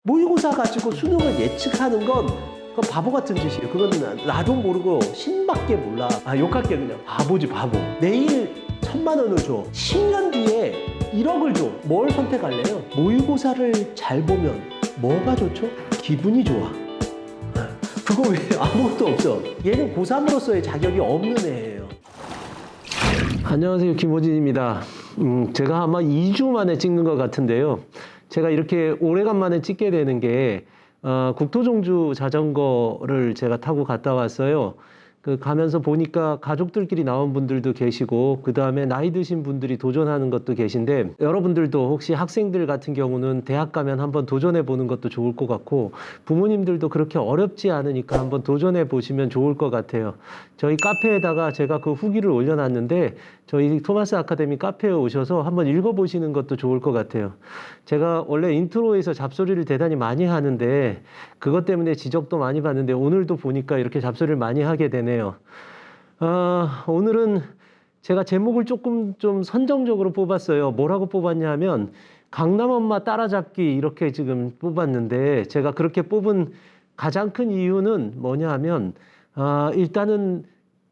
모의고사 가지고 수능을 예측하는 건 그건 바보 같은 짓이에요. 그건 나도 모르고 신밖에 몰라. 아, 욕할게 그냥. 바보지 바보. 내일 1,000만 원을 줘. 10년 뒤에 1억을 줘. 뭘 선택할래요? 모의고사를 잘 보면 뭐가 좋죠? 기분이 좋아. 그거 왜 아무것도 없어. 얘는 고3으로서의 자격이 없는 애예요. 안녕하세요, 김호진입니다. 제가 아마 2주 만에 찍는 것 같은데요. 제가 이렇게 오래간만에 찍게 되는 게 국토종주 자전거를 제가 타고 갔다 왔어요. 가면서 보니까 가족들끼리 나온 분들도 계시고, 그 다음에 나이 드신 분들이 도전하는 것도 계신데, 여러분들도 혹시 학생들 같은 경우는 대학 가면 한번 도전해 보는 것도 좋을 것 같고, 부모님들도 그렇게 어렵지 않으니까 한번 도전해 보시면 좋을 것 같아요. 저희 카페에다가 제가 그 후기를 올려놨는데, 저희 토마스 아카데미 카페에 오셔서 한번 읽어보시는 것도 좋을 것 같아요. 제가 원래 인트로에서 잡소리를 대단히 많이 하는데, 그것 때문에 지적도 많이 받는데, 오늘도 보니까 이렇게 잡소리를 많이 하게 되네요. 오늘은 제가 제목을 조금 좀 선정적으로 뽑았어요. 뭐라고 뽑았냐 하면 강남 엄마 따라잡기 이렇게 지금 뽑았는데, 제가 그렇게 뽑은 가장 큰 이유는 뭐냐 하면 일단은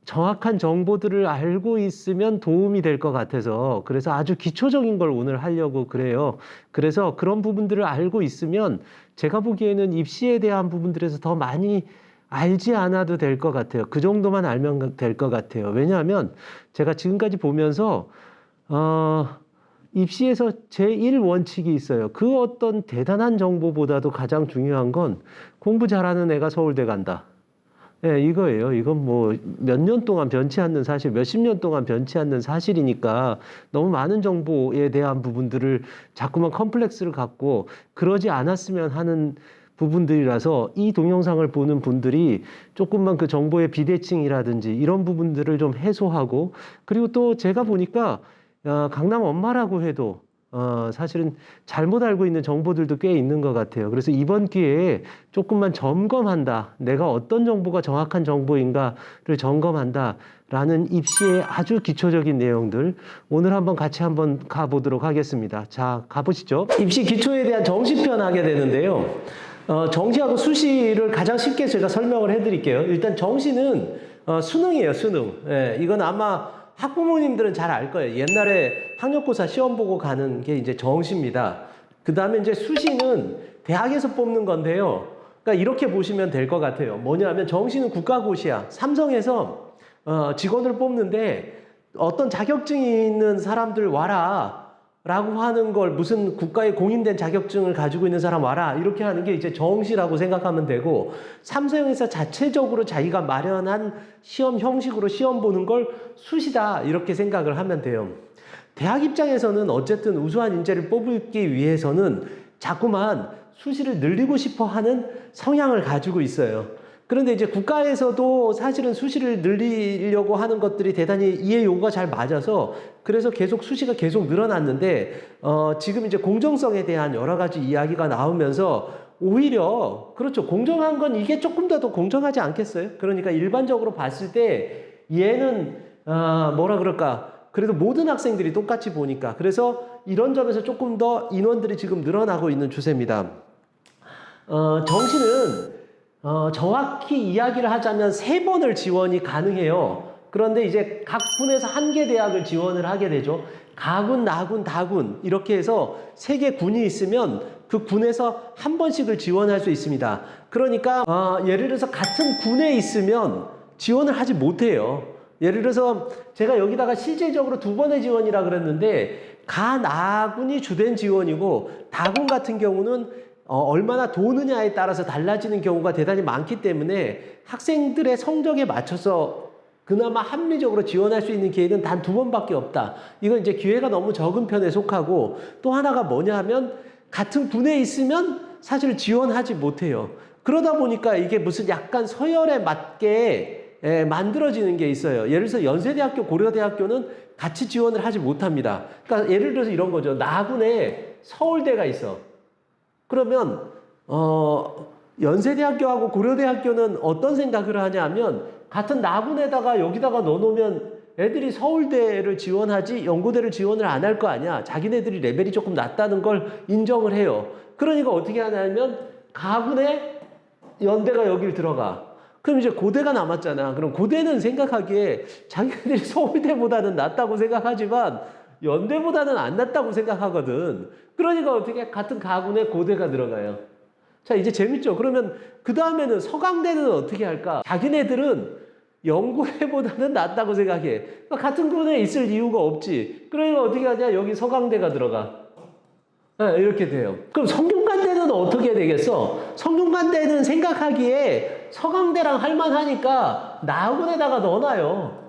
정확한 정보들을 알고 있으면 도움이 될 것 같아서, 그래서 아주 기초적인 걸 오늘 하려고 그래요. 그래서 그런 부분들을 알고 있으면 제가 보기에는 입시에 대한 부분들에서 더 많이 알지 않아도 될 것 같아요. 그 정도만 알면 될 것 같아요. 왜냐하면 제가 지금까지 보면서 입시에서 제1원칙이 있어요. 그 어떤 대단한 정보보다도 가장 중요한 건 공부 잘하는 애가 서울대 간다. 네, 이거예요. 이건 뭐 몇 년 동안 변치 않는 사실, 몇십 년 동안 변치 않는 사실이니까 너무 많은 정보에 대한 부분들을 자꾸만 컴플렉스를 갖고 그러지 않았으면 하는 부분들이라서, 이 동영상을 보는 분들이 조금만 그 정보의 비대칭이라든지 이런 부분들을 좀 해소하고, 그리고 또 제가 보니까 강남 엄마라고 해도 사실은 잘못 알고 있는 정보들도 꽤 있는 것 같아요. 그래서 이번 기회에 조금만 점검한다. 내가 어떤 정보가 정확한 정보인가를 점검한다. 라는 입시의 아주 기초적인 내용들 오늘 한번 같이 한번 가보도록 하겠습니다. 자, 가보시죠. 입시 기초에 대한 정시편 하게 되는데요. 정시하고 수시를 가장 쉽게 제가 설명을 해드릴게요. 일단 정시는 수능이에요, 수능. 예, 이건 아마 학부모님들은 잘 알 거예요. 옛날에 학력고사 시험 보고 가는 게 이제 정시입니다. 그 다음에 이제 수시는 대학에서 뽑는 건데요. 그러니까 이렇게 보시면 될 것 같아요. 뭐냐면 정시는 국가고시야. 삼성에서 직원을 뽑는데 어떤 자격증이 있는 사람들 와라 라고 하는 걸, 무슨 국가에 공인된 자격증을 가지고 있는 사람 와라 이렇게 하는 게 이제 정시라고 생각하면 되고, 삼성에서 자체적으로 자기가 마련한 시험 형식으로 시험 보는 걸 수시다 이렇게 생각을 하면 돼요. 대학 입장에서는 어쨌든 우수한 인재를 뽑기 위해서는 자꾸만 수시를 늘리고 싶어 하는 성향을 가지고 있어요. 그런데 이제 국가에서도 사실은 수시를 늘리려고 하는 것들이 대단히 이해 요구가 잘 맞아서, 그래서 계속 수시가 계속 늘어났는데, 지금 이제 공정성에 대한 여러 가지 이야기가 나오면서 오히려, 그렇죠. 공정한 건 이게 조금 더 공정하지 않겠어요? 그러니까 일반적으로 봤을 때 얘는, 뭐라 그럴까. 그래도 모든 학생들이 똑같이 보니까. 그래서 이런 점에서 조금 더 인원들이 지금 늘어나고 있는 추세입니다. 정시는 정확히 이야기를 하자면 3번을 지원이 가능해요. 그런데 이제 각 군에서 1개 대학을 지원을 하게 되죠. 가군, 나군, 다군 이렇게 해서 3개 군이 있으면 그 군에서 1번씩을 지원할 수 있습니다. 그러니까 예를 들어서 같은 군에 있으면 지원을 하지 못해요. 예를 들어서 제가 여기다가 실질적으로 2번의 지원이라 그랬는데, 가, 나군이 주된 지원이고 다군 같은 경우는 얼마나 도느냐에 따라서 달라지는 경우가 대단히 많기 때문에 학생들의 성적에 맞춰서 그나마 합리적으로 지원할 수 있는 기회는 단 2번밖에 없다. 이건 이제 기회가 너무 적은 편에 속하고, 또 하나가 뭐냐 하면 같은 군에 있으면 사실 지원하지 못해요. 그러다 보니까 이게 무슨 약간 서열에 맞게 만들어지는 게 있어요. 예를 들어서 연세대학교, 고려대학교는 같이 지원을 하지 못합니다. 그러니까 예를 들어서 이런 거죠. 나군에 서울대가 있어. 그러면 연세대학교하고 고려대학교는 어떤 생각을 하냐면, 같은 나군에다가 여기다가 넣어놓으면 애들이 서울대를 지원하지 연고대를 지원을 안 할 거 아니야. 자기네들이 레벨이 조금 낮다는 걸 인정을 해요. 그러니까 어떻게 하냐면 가군에 연대가 여길 들어가. 그럼 이제 고대가 남았잖아. 그럼 고대는 생각하기에 자기네들이 서울대보다는 낫다고 생각하지만 연대보다는 안 낫다고 생각하거든. 그러니까 어떻게 같은 가군에 고대가 들어가요. 자, 이제 재밌죠? 그러면 그 다음에는 서강대는 어떻게 할까? 자기네들은 연고대보다는 낫다고 생각해. 그러니까 같은 군에 있을 이유가 없지. 그러니까 어떻게 하냐? 여기 서강대가 들어가. 네, 이렇게 돼요. 그럼 성균관대는 어떻게 되겠어? 성균관대는 생각하기에 서강대랑 할만하니까 나군에다가 넣어놔요.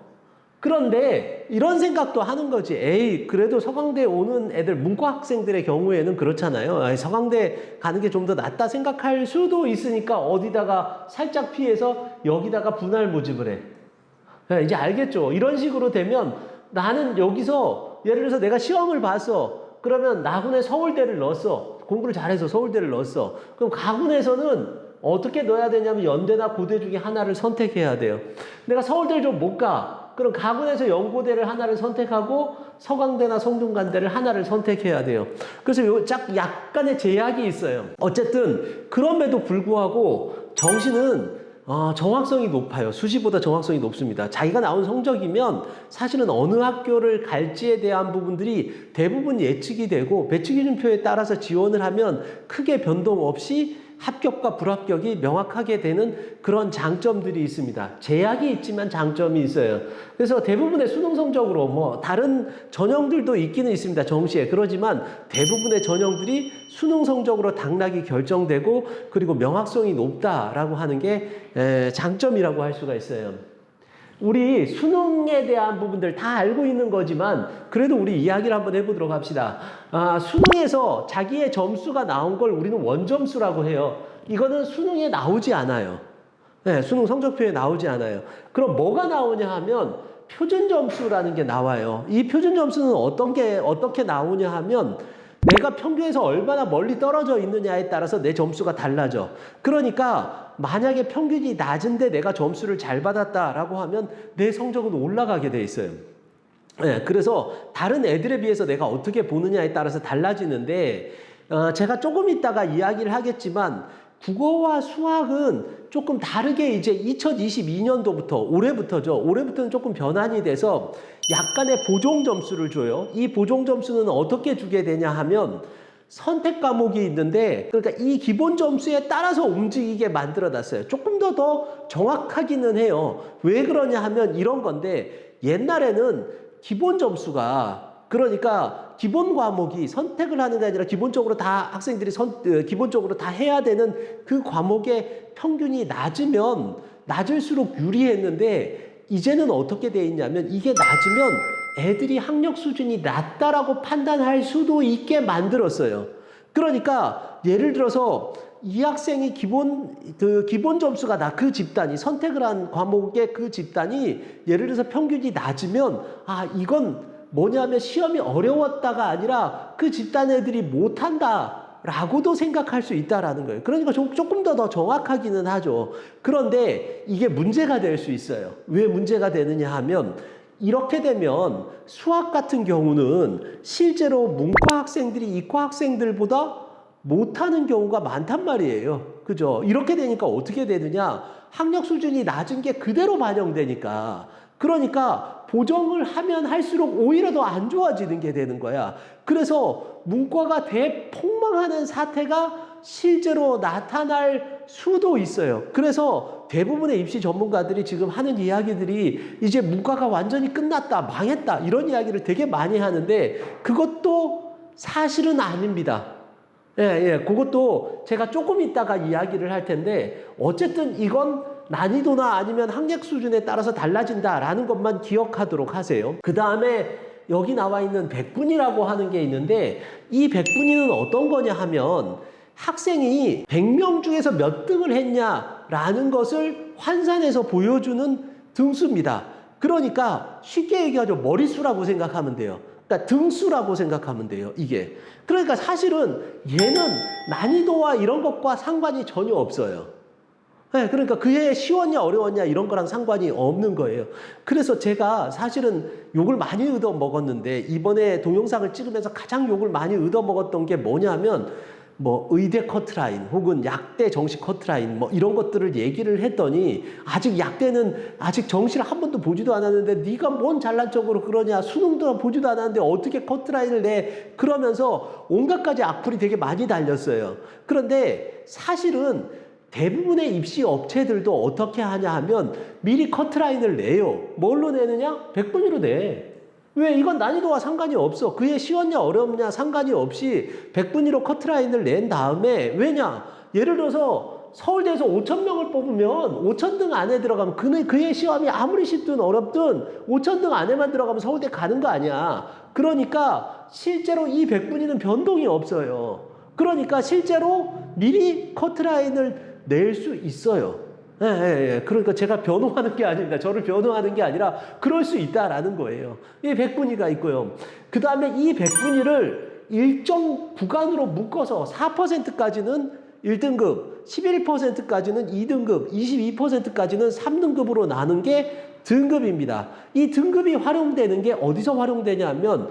그런데 이런 생각도 하는 거지. 에이, 그래도 서강대 오는 애들, 문과 학생들의 경우에는 그렇잖아요. 아이, 서강대 가는 게 좀 더 낫다 생각할 수도 있으니까 어디다가 살짝 피해서 여기다가 분할 모집을 해. 네, 이제 알겠죠? 이런 식으로 되면 나는 여기서 예를 들어서 내가 시험을 봤어. 그러면 나군에 서울대를 넣었어. 공부를 잘해서 서울대를 넣었어. 그럼 가군에서는 어떻게 넣어야 되냐면 연대나 고대 중에 하나를 선택해야 돼요. 내가 서울대를 좀 못 가. 그럼 가군에서 연고대를 하나를 선택하고 서강대나 성균관대를 하나를 선택해야 돼요. 그래서 약간의 제약이 있어요. 어쨌든 그럼에도 불구하고 정시는 정확성이 높아요. 수시보다 정확성이 높습니다. 자기가 나온 성적이면 사실은 어느 학교를 갈지에 대한 부분들이 대부분 예측이 되고 배치기준표에 따라서 지원을 하면 크게 변동 없이 합격과 불합격이 명확하게 되는 그런 장점들이 있습니다. 제약이 있지만 장점이 있어요. 그래서 대부분의 수능 성적으로 뭐 다른 전형들도 있기는 있습니다. 정시에. 그러지만 대부분의 전형들이 수능 성적으로 당락이 결정되고 그리고 명확성이 높다라고 하는 게 장점이라고 할 수가 있어요. 우리 수능에 대한 부분들 다 알고 있는 거지만 그래도 우리 이야기를 한번 해보도록 합시다. 수능에서 자기의 점수가 나온 걸 우리는 원점수라고 해요. 이거는 수능에 나오지 않아요. 네, 수능 성적표에 나오지 않아요. 그럼 뭐가 나오냐 하면 표준점수라는 게 나와요. 이 표준점수는 어떻게 나오냐 하면 내가 평균에서 얼마나 멀리 떨어져 있느냐에 따라서 내 점수가 달라져. 그러니까 만약에 평균이 낮은데 내가 점수를 잘 받았다라고 하면 내 성적은 올라가게 돼 있어요. 네, 그래서 다른 애들에 비해서 내가 어떻게 보느냐에 따라서 달라지는데 제가 조금 이따가 이야기를 하겠지만 국어와 수학은 조금 다르게 이제 2022년도부터 올해부터죠. 올해부터는 조금 변환이 돼서 약간의 보정 점수를 줘요. 이 보정 점수는 어떻게 주게 되냐 하면 선택 과목이 있는데 그러니까 이 기본 점수에 따라서 움직이게 만들어놨어요. 조금 더 정확하기는 해요. 왜 그러냐 하면 이런 건데 옛날에는 기본 점수가 그러니까 기본 과목이 선택을 하는 게 아니라 기본적으로 다 학생들이 기본적으로 다 해야 되는 그 과목의 평균이 낮으면 낮을수록 유리했는데 이제는 어떻게 돼 있냐면 이게 낮으면 애들이 학력 수준이 낮다라고 판단할 수도 있게 만들었어요. 그러니까 예를 들어서 이 학생이 기본 점수가 그 집단이 선택을 한 과목의 그 집단이 예를 들어서 평균이 낮으면 이건 뭐냐면 시험이 어려웠다가 아니라 그 집단 애들이 못한다라고도 생각할 수 있다라는 거예요. 그러니까 조금 더 정확하기는 하죠. 그런데 이게 문제가 될 수 있어요. 왜 문제가 되느냐 하면 이렇게 되면 수학 같은 경우는 실제로 문과 학생들이 이과 학생들보다 못하는 경우가 많단 말이에요. 그죠? 이렇게 되니까 어떻게 되느냐? 학력 수준이 낮은 게 그대로 반영되니까. 그러니까 보정을 하면 할수록 오히려 더 안 좋아지는 게 되는 거야. 그래서 문과가 대폭망하는 사태가 실제로 나타날 수도 있어요. 그래서 대부분의 입시 전문가들이 지금 하는 이야기들이 이제 문과가 완전히 끝났다, 망했다 이런 이야기를 되게 많이 하는데 그것도 사실은 아닙니다. 그것도 제가 조금 이따가 이야기를 할 텐데 어쨌든 이건 난이도나 아니면 학력 수준에 따라서 달라진다라는 것만 기억하도록 하세요. 그 다음에 여기 나와 있는 백분위라고 하는 게 있는데 이 백분위는 어떤 거냐 하면 학생이 100명 중에서 몇 등을 했냐라는 것을 환산해서 보여주는 등수입니다. 그러니까 쉽게 얘기하죠. 머릿수라고 생각하면 돼요. 그러니까 등수라고 생각하면 돼요. 이게. 그러니까 사실은 얘는 난이도와 이런 것과 상관이 전혀 없어요. 네, 그러니까 그게 쉬웠냐 어려웠냐 이런 거랑 상관이 없는 거예요. 그래서 제가 사실은 욕을 많이 얻어 먹었는데 이번에 동영상을 찍으면서 가장 욕을 많이 얻어 먹었던 게 뭐냐면 뭐 의대 커트라인 혹은 약대 정시 커트라인 뭐 이런 것들을 얘기를 했더니 아직 약대는 아직 정시를 한 번도 보지도 않았는데 네가 뭔 잘난 척으로 그러냐, 수능도 보지도 않았는데 어떻게 커트라인을 내, 그러면서 온갖 가지 악플이 되게 많이 달렸어요. 그런데 사실은 대부분의 입시 업체들도 어떻게 하냐 하면 미리 커트라인을 내요. 뭘로 내느냐? 100분위로 내. 왜? 이건 난이도와 상관이 없어. 그게 쉬웠냐 어렵냐 상관이 없이 100분위로 커트라인을 낸 다음에, 왜냐? 예를 들어서 서울대에서 5,000명을 뽑으면 5,000등 안에 들어가면 그의 시험이 아무리 쉽든 어렵든 5,000등 안에만 들어가면 서울대 가는 거 아니야. 그러니까 실제로 이 100분위는 변동이 없어요. 그러니까 실제로 미리 커트라인을 낼 수 있어요. 예, 예, 예. 그러니까 제가 변호하는 게 아닙니다. 저를 변호하는 게 아니라 그럴 수 있다라는 거예요. 이 100분위가 있고요. 그 다음에 이 100분위를 일정 구간으로 묶어서 4%까지는 1등급, 11%까지는 2등급, 22%까지는 3등급으로 나눈 게 등급입니다. 이 등급이 활용되는 게 어디서 활용되냐면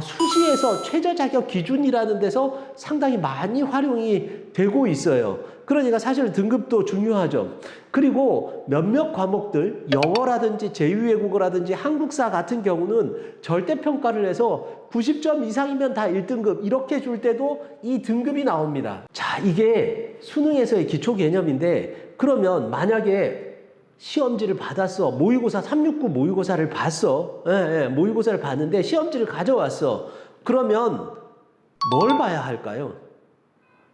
수시에서 최저 자격 기준이라는 데서 상당히 많이 활용이 되고 있어요. 그러니까 사실 등급도 중요하죠. 그리고 몇몇 과목들, 영어라든지 제2외국어라든지 한국사 같은 경우는 절대평가를 해서 90점 이상이면 다 1등급 이렇게 줄 때도 이 등급이 나옵니다. 자, 이게 수능에서의 기초 개념인데, 그러면 만약에 시험지를 받았어. 모의고사 369 모의고사를 봤어. 예, 예, 모의고사를 봤는데 시험지를 가져왔어. 그러면 뭘 봐야 할까요?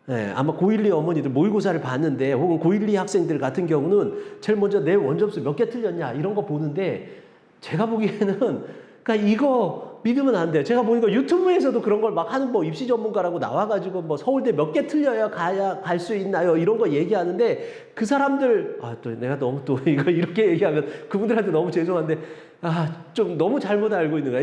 예, 아마 고1, 2 어머니들 모의고사를 봤는데, 혹은 고1, 2 학생들 같은 경우는 제일 먼저 내 원점수 몇 개 틀렸냐 이런 거 보는데, 제가 보기에는 그러니까 이거 믿으면 안 돼요. 제가 보니까 유튜브에서도 그런 걸 막 하는, 뭐 입시 전문가라고 나와가지고 뭐 서울대 몇 개 틀려야 갈 수 있나요? 이런 거 얘기하는데, 그 사람들, 또 내가 너무 또 이거 이렇게 얘기하면 그분들한테 너무 죄송한데, 좀 너무 잘못 알고 있는 거야.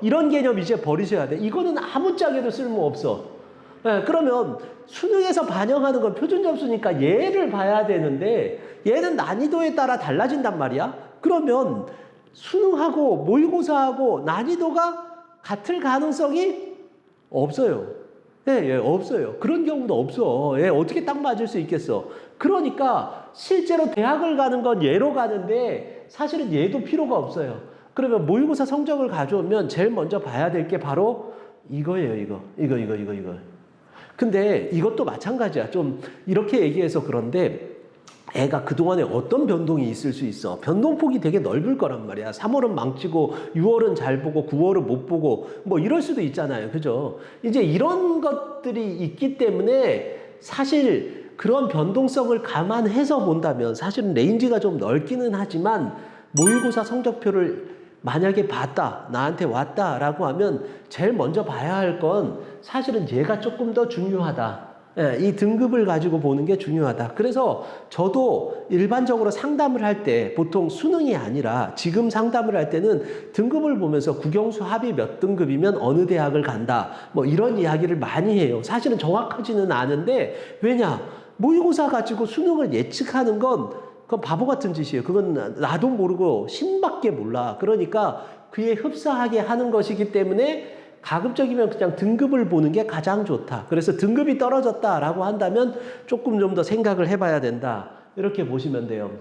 이런 개념 이제 버리셔야 돼. 이거는 아무짝에도 쓸모없어. 네, 그러면 수능에서 반영하는 건 표준 점수니까 얘를 봐야 되는데, 얘는 난이도에 따라 달라진단 말이야. 그러면 수능하고 모의고사하고 난이도가 같을 가능성이 없어요. 예, 없어요. 그런 경우도 없어. 예, 어떻게 딱 맞을 수 있겠어. 그러니까 실제로 대학을 가는 건 얘로 가는데 사실은 얘도 필요가 없어요. 그러면 모의고사 성적을 가져오면 제일 먼저 봐야 될 게 바로 이거예요. 이거. 근데 이것도 마찬가지야. 좀 이렇게 얘기해서 그런데, 애가 그동안에 어떤 변동이 있을 수 있어. 변동폭이 되게 넓을 거란 말이야. 3월은 망치고 6월은 잘 보고 9월은 못 보고 뭐 이럴 수도 있잖아요. 그죠? 이제 이런 것들이 있기 때문에 사실 그런 변동성을 감안해서 본다면 사실은 레인지가 좀 넓기는 하지만, 모의고사 성적표를 만약에 봤다, 나한테 왔다라고 하면 제일 먼저 봐야 할 건 사실은 얘가 조금 더 중요하다. 예, 이 등급을 가지고 보는 게 중요하다. 그래서 저도 일반적으로 상담을 할 때, 보통 수능이 아니라 지금 상담을 할 때는 등급을 보면서 국영수 합이 몇 등급이면 어느 대학을 간다, 뭐 이런 이야기를 많이 해요. 사실은 정확하지는 않은데, 왜냐? 모의고사 가지고 수능을 예측하는 건 그건 바보 같은 짓이에요. 그건 나도 모르고 신밖에 몰라. 그러니까 그에 흡사하게 하는 것이기 때문에 가급적이면 그냥 등급을 보는 게 가장 좋다. 그래서 등급이 떨어졌다라고 한다면 조금 좀 더 생각을 해봐야 된다. 이렇게 보시면 돼요.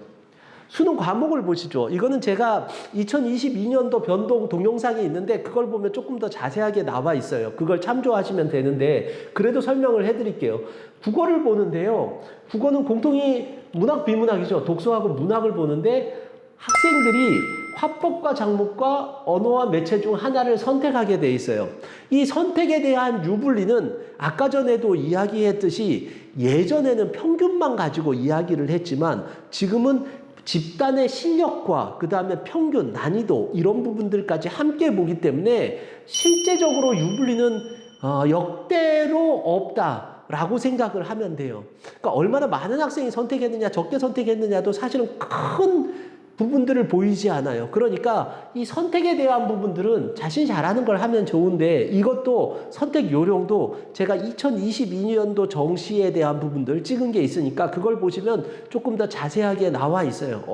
수능 과목을 보시죠. 이거는 제가 2022년도 변동 동영상이 있는데 그걸 보면 조금 더 자세하게 나와 있어요. 그걸 참조하시면 되는데 그래도 설명을 해드릴게요. 국어를 보는데요. 국어는 공통이 문학, 비문학이죠. 독서하고 문학을 보는데 학생들이 화법과 작목과 언어와 매체 중 하나를 선택하게 돼 있어요. 이 선택에 대한 유불리는 아까 전에도 이야기했듯이 예전에는 평균만 가지고 이야기를 했지만 지금은 집단의 실력과 그 다음에 평균, 난이도 이런 부분들까지 함께 보기 때문에 실제적으로 유불리는 역대로 없다라고 생각을 하면 돼요. 그러니까 얼마나 많은 학생이 선택했느냐 적게 선택했느냐도 사실은 큰 부분들을 보이지 않아요. 그러니까 이 선택에 대한 부분들은 자신이 잘하는 걸 하면 좋은데 이것도 선택 요령도 제가 2022년도 정시에 대한 부분들 찍은 게 있으니까 그걸 보시면 조금 더 자세하게 나와 있어요.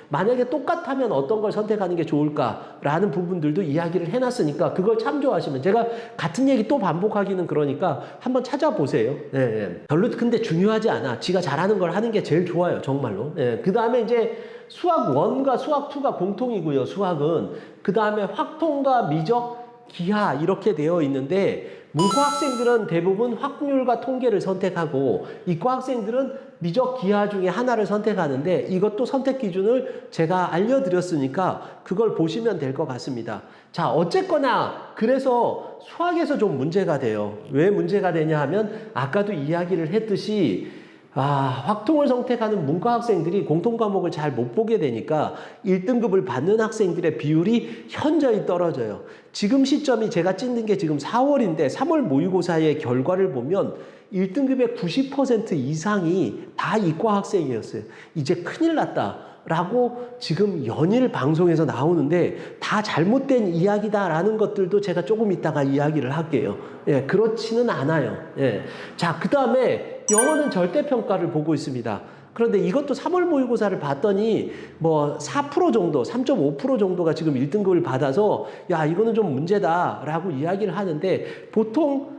만약에 똑같다면 어떤 걸 선택하는 게 좋을까라는 부분들도 이야기를 해놨으니까 그걸 참조하시면 제가 같은 얘기 또 반복하기는 그러니까 한번 찾아보세요. 네. 별로 근데 중요하지 않아. 지가 잘하는 걸 하는 게 제일 좋아요. 정말로. 네. 그 다음에 이제 수학 1과 수학 2가 공통이고요. 수학은. 그 다음에 확통과 미적, 기하 이렇게 되어 있는데 문과 학생들은 대부분 확률과 통계를 선택하고 이과 학생들은 미적, 기하 중에 하나를 선택하는데 이것도 선택 기준을 제가 알려드렸으니까 그걸 보시면 될 것 같습니다. 자, 어쨌거나 그래서 수학에서 좀 문제가 돼요. 왜 문제가 되냐 하면 아까도 이야기를 했듯이 확통을 선택하는 문과 학생들이 공통 과목을 잘 못 보게 되니까 1등급을 받는 학생들의 비율이 현저히 떨어져요. 지금 시점이 제가 찍는 게 지금 4월인데 3월 모의고사의 결과를 보면 1등급의 90% 이상이 다 이과 학생이었어요. 이제 큰일 났다라고 지금 연일 방송에서 나오는데 다 잘못된 이야기다라는 것들도 제가 조금 이따가 이야기를 할게요. 예, 그렇지는 않아요. 예. 자, 그 다음에 영어는 절대평가를 보고 있습니다. 그런데 이것도 3월 모의고사를 봤더니 뭐 4% 정도, 3.5% 정도가 지금 1등급을 받아서 야, 이거는 좀 문제다라고 이야기를 하는데 보통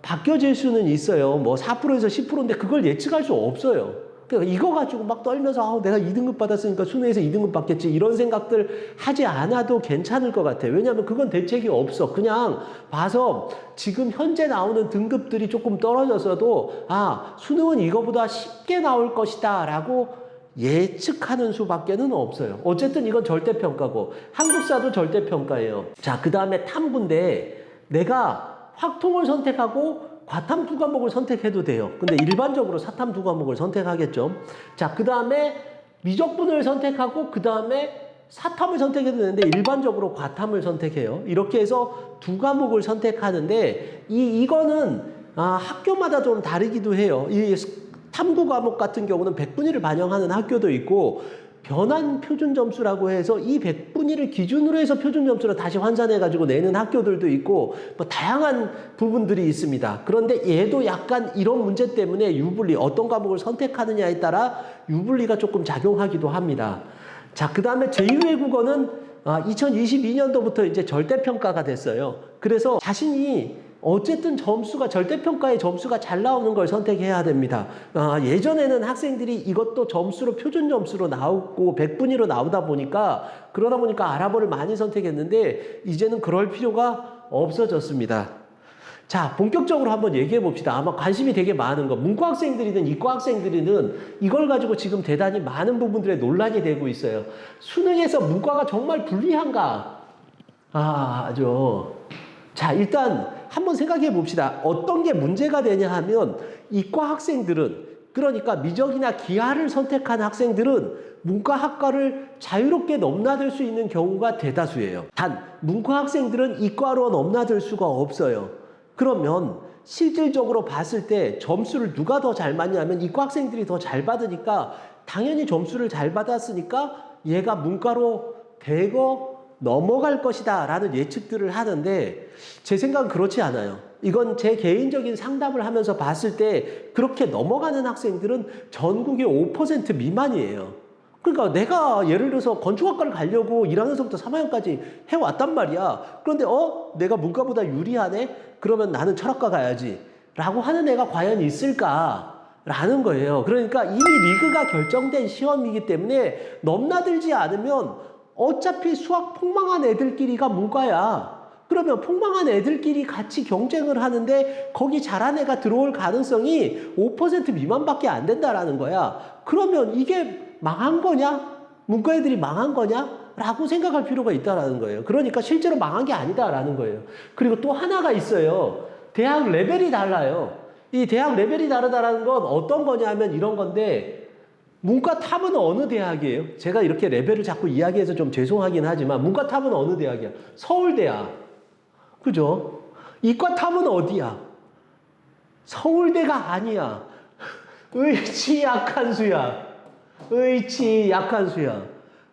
바뀌어질 수는 있어요. 뭐 4%에서 10%인데 그걸 예측할 수 없어요. 그러니까 이거 가지고 막 떨면서 내가 2등급 받았으니까 수능에서 2등급 받겠지 이런 생각들 하지 않아도 괜찮을 것 같아요. 왜냐하면 그건 대책이 없어. 그냥 봐서 지금 현재 나오는 등급들이 조금 떨어졌어도 수능은 이거보다 쉽게 나올 것이다 라고 예측하는 수밖에는 없어요. 어쨌든 이건 절대평가고 한국사도 절대평가예요. 자, 그 다음에 탐구인데 내가 확통을 선택하고 과탐 2과목을 선택해도 돼요. 근데 일반적으로 사탐 2과목을 선택하겠죠. 자, 그 다음에 미적분을 선택하고 그 다음에 사탐을 선택해도 되는데 일반적으로 과탐을 선택해요. 이렇게 해서 2과목을 선택하는데 이거는 학교마다 좀 다르기도 해요. 이 탐구 과목 같은 경우는 100분위를 반영하는 학교도 있고 변환 표준 점수라고 해서 이 100분위를 기준으로 해서 표준 점수를 다시 환산해가지고 내는 학교들도 있고 뭐 다양한 부분들이 있습니다. 그런데 얘도 약간 이런 문제 때문에 유불리 어떤 과목을 선택하느냐에 따라 유불리가 조금 작용하기도 합니다. 자, 그 다음에 제1외국어는 2022년도부터 이제 절대평가가 됐어요. 그래서 자신이 어쨌든 절대평가의 점수가 잘 나오는 걸 선택해야 됩니다. 예전에는 학생들이 이것도 점수로 표준 점수로 나오고 100분위로 나오다 보니까 그러다 보니까 아랍어를 많이 선택했는데 이제는 그럴 필요가 없어졌습니다. 자, 본격적으로 한번 얘기해 봅시다. 아마 관심이 되게 많은 거. 문과 학생들이든 이과 학생들이든 이걸 가지고 지금 대단히 많은 부분들에 논란이 되고 있어요. 수능에서 문과가 정말 불리한가? 아주. 자, 일단 한번 생각해 봅시다. 어떤 게 문제가 되냐 하면 이과 학생들은 그러니까 미적이나 기하를 선택한 학생들은 문과학과를 자유롭게 넘나들 수 있는 경우가 대다수예요. 단 문과 학생들은 이과로 넘나들 수가 없어요. 그러면 실질적으로 봤을 때 점수를 누가 더 잘 받냐면 이과 학생들이 더 잘 받으니까 당연히 점수를 잘 받았으니까 얘가 문과로 대거 넘어갈 것이다 라는 예측들을 하는데 제 생각은 그렇지 않아요. 이건 제 개인적인 상담을 하면서 봤을 때 그렇게 넘어가는 학생들은 전국의 5% 미만이에요. 그러니까 내가 예를 들어서 건축학과를 가려고 1학년서부터 3학년까지 해왔단 말이야. 그런데 내가 문과보다 유리하네? 그러면 나는 철학과 가야지 라고 하는 애가 과연 있을까? 라는 거예요. 그러니까 이미 리그가 결정된 시험이기 때문에 넘나들지 않으면 어차피 수학 폭망한 애들끼리가 문과야. 그러면 폭망한 애들끼리 같이 경쟁을 하는데 거기 잘한 애가 들어올 가능성이 5% 미만밖에 안 된다라는 거야. 그러면 이게 망한 거냐? 문과 애들이 망한 거냐? 라고 생각할 필요가 있다라는 거예요. 그러니까 실제로 망한 게 아니다라는 거예요. 그리고 또 하나가 있어요. 대학 레벨이 달라요. 이 대학 레벨이 다르다라는 건 어떤 거냐면 이런 건데 문과 탑은 어느 대학이에요? 제가 이렇게 레벨을 자꾸 이야기해서 좀 죄송하긴 하지만 문과 탑은 어느 대학이야? 서울대야. 그죠? 이과 탑은 어디야? 서울대가 아니야. 의치 약한 수야. 의치 약한 수야.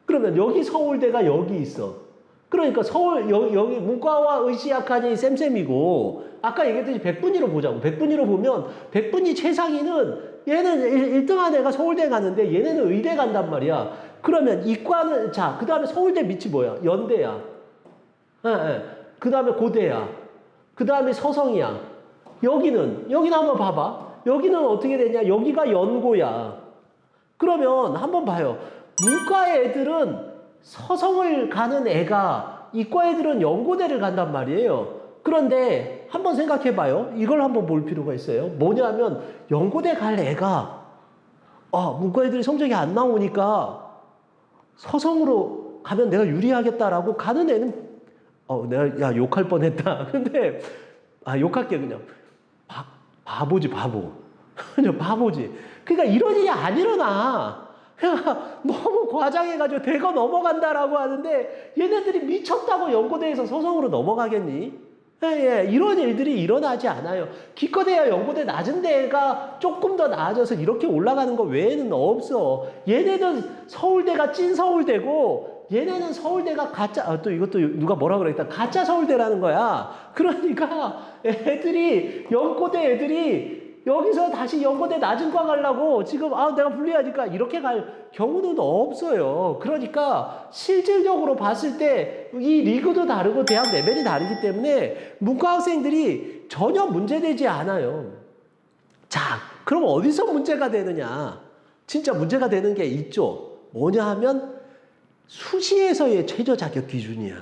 그러면 여기 서울대가 여기 있어. 그러니까 여기 문과와 의시학환이 쌤쌤이고, 아까 얘기했듯이 백분위로 보자고. 백분위로 보면, 백분위 최상위는 얘는 1등한 애가 서울대 가는데 얘네는 의대 간단 말이야. 그러면 이과는, 자, 그 다음에 서울대 밑이 뭐야? 연대야. 예, 예. 그 다음에 고대야. 그 다음에 서성이야. 여기는 한번 봐봐. 여기는 어떻게 되냐? 여기가 연고야. 그러면 한번 봐요. 문과의 애들은 서성을 가는 애가 이과 애들은 연고대를 간단 말이에요. 그런데 한번 생각해봐요. 이걸 한번 볼 필요가 있어요. 뭐냐면 연고대 갈 애가 문과 애들이 성적이 안 나오니까 서성으로 가면 내가 유리하겠다라고 가는 애는 내가 욕할 뻔했다. 근데 욕할게 그냥. 바보지 바보. 그냥 바보지. 그러니까 이런 일이 안 일어나. 그러니까 너무 과장해가지고 대거 넘어간다라고 하는데 얘네들이 미쳤다고 연고대에서 서성으로 넘어가겠니? 예, 이런 일들이 일어나지 않아요. 기껏해야 연고대 낮은 데가 조금 더 나아져서 이렇게 올라가는 거 외에는 없어. 얘네는 서울대가 찐 서울대고 얘네는 서울대가 가짜, 또 이것도 누가 뭐라 그랬다. 가짜 서울대라는 거야. 그러니까 연고대 애들이 여기서 다시 연고대 낮은 과 가려고 지금 내가 불리하니까 이렇게 갈 경우는 없어요. 그러니까 실질적으로 봤을 때 이 리그도 다르고 대학 레벨이 다르기 때문에 문과 학생들이 전혀 문제되지 않아요. 자, 그럼 어디서 문제가 되느냐? 진짜 문제가 되는 게 있죠. 뭐냐 하면 수시에서의 최저 자격 기준이야.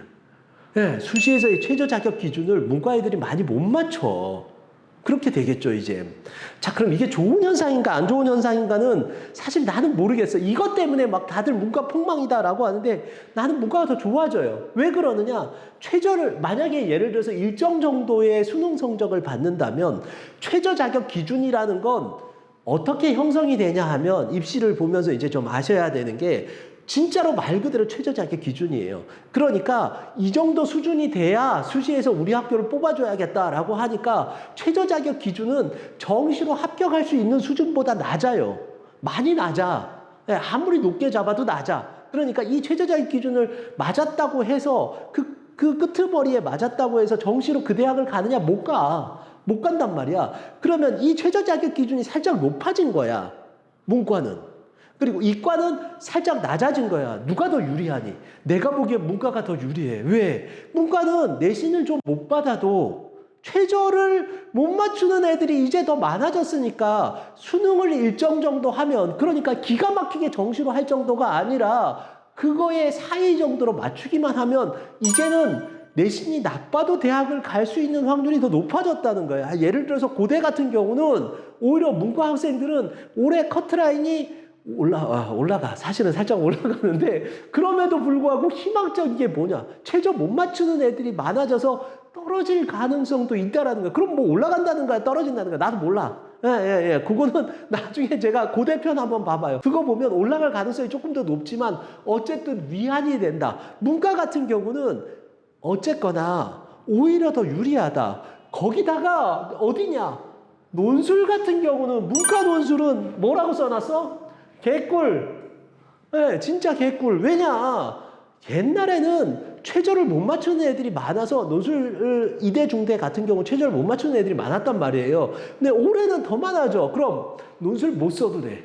네, 수시에서의 최저 자격 기준을 문과 애들이 많이 못 맞춰. 그렇게 되겠죠, 이제. 자, 그럼 이게 좋은 현상인가, 안 좋은 현상인가는 사실 나는 모르겠어. 이것 때문에 막 다들 문과 폭망이다라고 하는데 나는 문과가 더 좋아져요. 왜 그러느냐? 만약에 예를 들어서 일정 정도의 수능 성적을 받는다면 최저 자격 기준이라는 건 어떻게 형성이 되냐 하면 입시를 보면서 이제 좀 아셔야 되는 게 진짜로 말 그대로 최저 자격 기준이에요. 그러니까 이 정도 수준이 돼야 수시에서 우리 학교를 뽑아줘야겠다라고 하니까 최저 자격 기준은 정시로 합격할 수 있는 수준보다 낮아요. 많이 낮아. 아무리 높게 잡아도 낮아. 그러니까 이 최저 자격 기준을 맞았다고 해서 그 끄트머리에 맞았다고 해서 정시로 그 대학을 가느냐? 못 가. 못 간단 말이야. 그러면 이 최저 자격 기준이 살짝 높아진 거야. 문과는. 그리고 이과는 살짝 낮아진 거야. 누가 더 유리하니? 내가 보기엔 문과가 더 유리해. 왜? 문과는 내신을 좀 못 받아도 최저를 못 맞추는 애들이 이제 더 많아졌으니까 수능을 일정 정도 하면, 그러니까 기가 막히게 정시로 할 정도가 아니라 그거에 사이 정도로 맞추기만 하면 이제는 내신이 나빠도 대학을 갈 수 있는 확률이 더 높아졌다는 거야. 예를 들어서 고대 같은 경우는 오히려 문과 학생들은 올해 커트라인이 올라가. 사실은 살짝 올라가는데 그럼에도 불구하고 희망적인 게 뭐냐? 최저 못 맞추는 애들이 많아져서 떨어질 가능성도 있다라는 거야. 그럼 뭐 올라간다는 거야? 떨어진다는 거야? 나도 몰라. 그거는 나중에 제가 고대편 한번 봐봐요. 그거 보면 올라갈 가능성이 조금 더 높지만 어쨌든 위안이 된다. 문과 같은 경우는 어쨌거나 오히려 더 유리하다. 거기다가 어디냐? 논술 같은 경우는 문과 논술은 뭐라고 써놨어? 개꿀. 네, 진짜 개꿀. 왜냐? 옛날에는 최저를 못 맞추는 애들이 많아서 논술 이대 중대 같은 경우 최저를 못 맞추는 애들이 많았단 말이에요. 근데 올해는 더 많아져. 그럼 논술 못 써도 돼.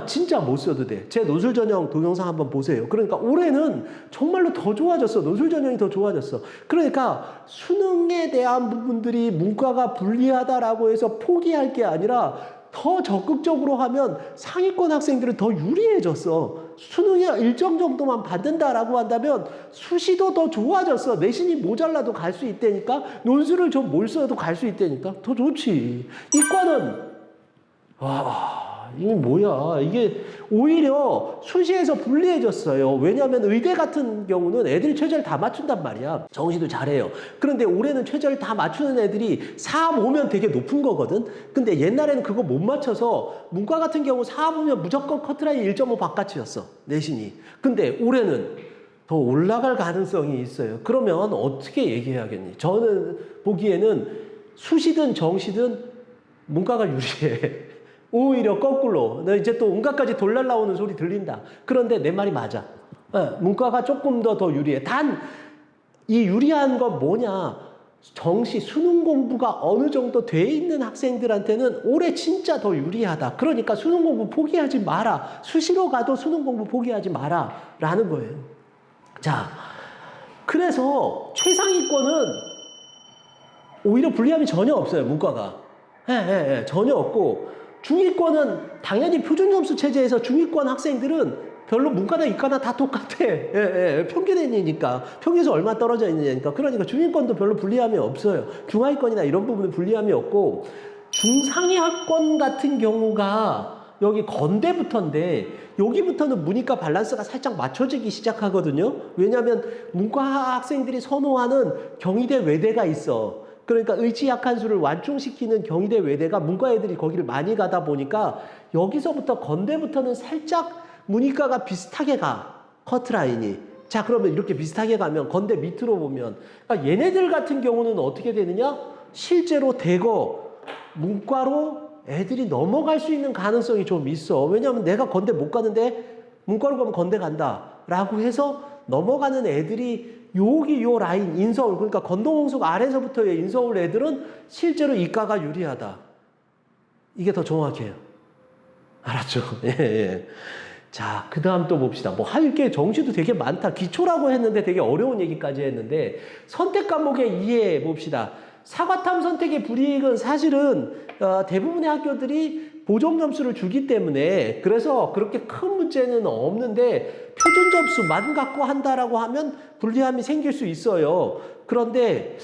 진짜 못 써도 돼. 제 논술 전형 동영상 한번 보세요. 그러니까 올해는 정말로 더 좋아졌어. 논술 전형이 더 좋아졌어. 그러니까 수능에 대한 부분들이 문과가 불리하다라고 해서 포기할 게 아니라 더 적극적으로 하면 상위권 학생들은 더 유리해졌어. 수능에 일정 정도만 받는다라고 한다면 수시도 더 좋아졌어. 내신이 모자라도 갈 수 있다니까. 논술을 좀 못 써도 갈 수 있다니까. 더 좋지. 이과는 이게 뭐야. 이게 오히려 수시에서 불리해졌어요. 왜냐하면 의대 같은 경우는 애들이 최저를 다 맞춘단 말이야. 정시도 잘해요. 그런데 올해는 최저를 다 맞추는 애들이 4, 5면 되게 높은 거거든. 근데 옛날에는 그거 못 맞춰서 문과 같은 경우 4, 5면 무조건 커트라인 1.5 바깥이었어. 내신이. 근데 올해는 더 올라갈 가능성이 있어요. 그러면 어떻게 얘기해야겠니? 저는 보기에는 수시든 정시든 문과가 유리해. 오히려 거꾸로. 너 이제 또 온갖 가지 돌 날라오는 소리 들린다. 그런데 내 말이 맞아. 문과가 조금 더 유리해. 단 이 유리한 건 뭐냐? 정시 수능 공부가 어느 정도 돼 있는 학생들한테는 올해 진짜 더 유리하다. 그러니까 수능 공부 포기하지 마라. 수시로 가도 수능 공부 포기하지 마라. 라는 거예요. 자, 그래서 최상위권은 오히려 불리함이 전혀 없어요. 문과가. 전혀 없고 중위권은 당연히 표준점수 체제에서 중위권 학생들은 별로 문과나 이과나 다 똑같아. 평균이니까. 평균에서 얼마 떨어져 있느냐니까. 그러니까 중위권도 별로 불리함이 없어요. 중하위권이나 이런 부분은 불리함이 없고 중상위학권 같은 경우가 여기 건대부터인데 여기부터는 문이과 밸런스가 살짝 맞춰지기 시작하거든요. 왜냐하면 문과 학생들이 선호하는 경희대 외대가 있어. 그러니까 의지 약한 수를 완충시키는 경희대 외대가 문과 애들이 거기를 많이 가다 보니까 여기서부터 건대부터는 살짝 문이과가 비슷하게 가. 커트라인이. 자, 그러면 이렇게 비슷하게 가면 건대 밑으로 보면 그러니까 얘네들 같은 경우는 어떻게 되느냐? 실제로 대거 문과로 애들이 넘어갈 수 있는 가능성이 좀 있어. 왜냐하면 내가 건대 못 가는데 문과로 가면 건대 간다 라고 해서 넘어가는 애들이 여기 요 라인 인서울, 그러니까 건동홍숙 아래서부터의 인서울 애들은 실제로 이과가 유리하다. 이게 더 정확해요. 알았죠? 예. 자, 그 다음 또 봅시다. 뭐 할 게 정시도 되게 많다. 기초라고 했는데 되게 어려운 얘기까지 했는데 선택 과목의 이해 봅시다. 사과탐 선택의 불이익은 사실은 대부분의 학교들이 보정 점수를 주기 때문에 그래서 그렇게 큰 문제는 없는데 표준 점수만 갖고 한다라고 하면 불리함이 생길 수 있어요. 그런데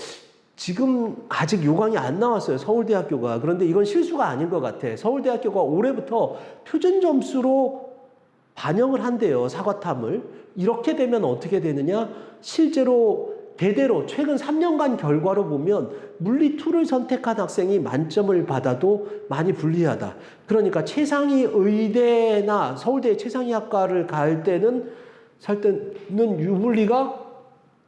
지금 아직 요강이 안 나왔어요. 서울대학교가. 그런데 이건 실수가 아닌 것 같아. 서울대학교가 올해부터 표준 점수로 반영을 한대요. 사과탐을. 이렇게 되면 어떻게 되느냐? 실제로 대대로 최근 3년간 결과로 보면 물리2를 선택한 학생이 만점을 받아도 많이 불리하다. 그러니까 최상위 의대나 서울대 최상위 학과를 갈 때는 유불리가